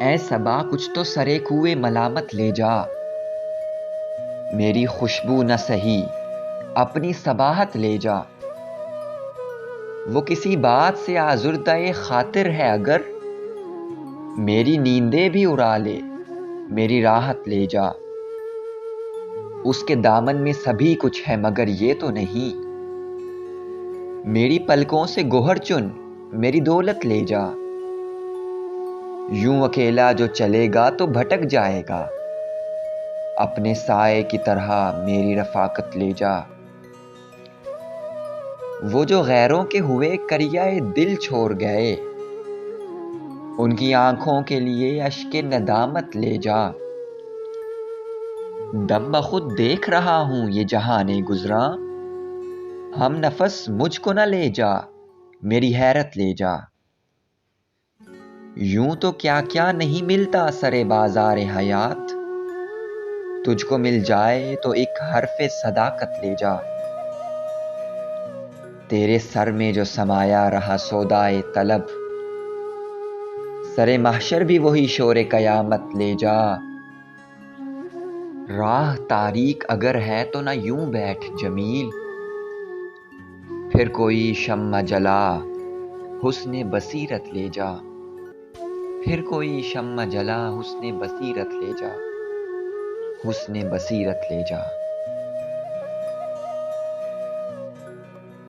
اے صبا کچھ تو سرے کوئے ملامت لے جا، میری خوشبو نہ سہی اپنی صباحت لے جا۔ وہ کسی بات سے آزردہ خاطر ہے اگر، میری نیندیں بھی اڑا لے میری راحت لے جا۔ اس کے دامن میں سبھی کچھ ہے مگر یہ تو نہیں، میری پلکوں سے گوہر چن میری دولت لے جا۔ یوں اکیلا جو چلے گا تو بھٹک جائے گا، اپنے سائے کی طرح میری رفاقت لے جا۔ وہ جو غیروں کے ہوئے کریائے دل چھوڑ گئے، ان کی آنکھوں کے لیے اشک ندامت لے جا۔ دم بخود دیکھ رہا ہوں یہ جہان گزراں، ہم نفس مجھ کو نہ لے جا میری حیرت لے جا۔ یوں تو کیا کیا نہیں ملتا سرے بازار حیات، تجھ کو مل جائے تو ایک حرف صداقت لے جا۔ تیرے سر میں جو سمایا رہا سودائے طلب، سرے محشر بھی وہی شور قیامت لے جا۔ راہ تاریک اگر ہے تو نہ یوں بیٹھ جمیل، پھر کوئی شمع جلا حسن بصیرت لے جا۔ پھر کوئی شمع جلا حسن بصیرت لے جا، حسن بصیرت لے جا۔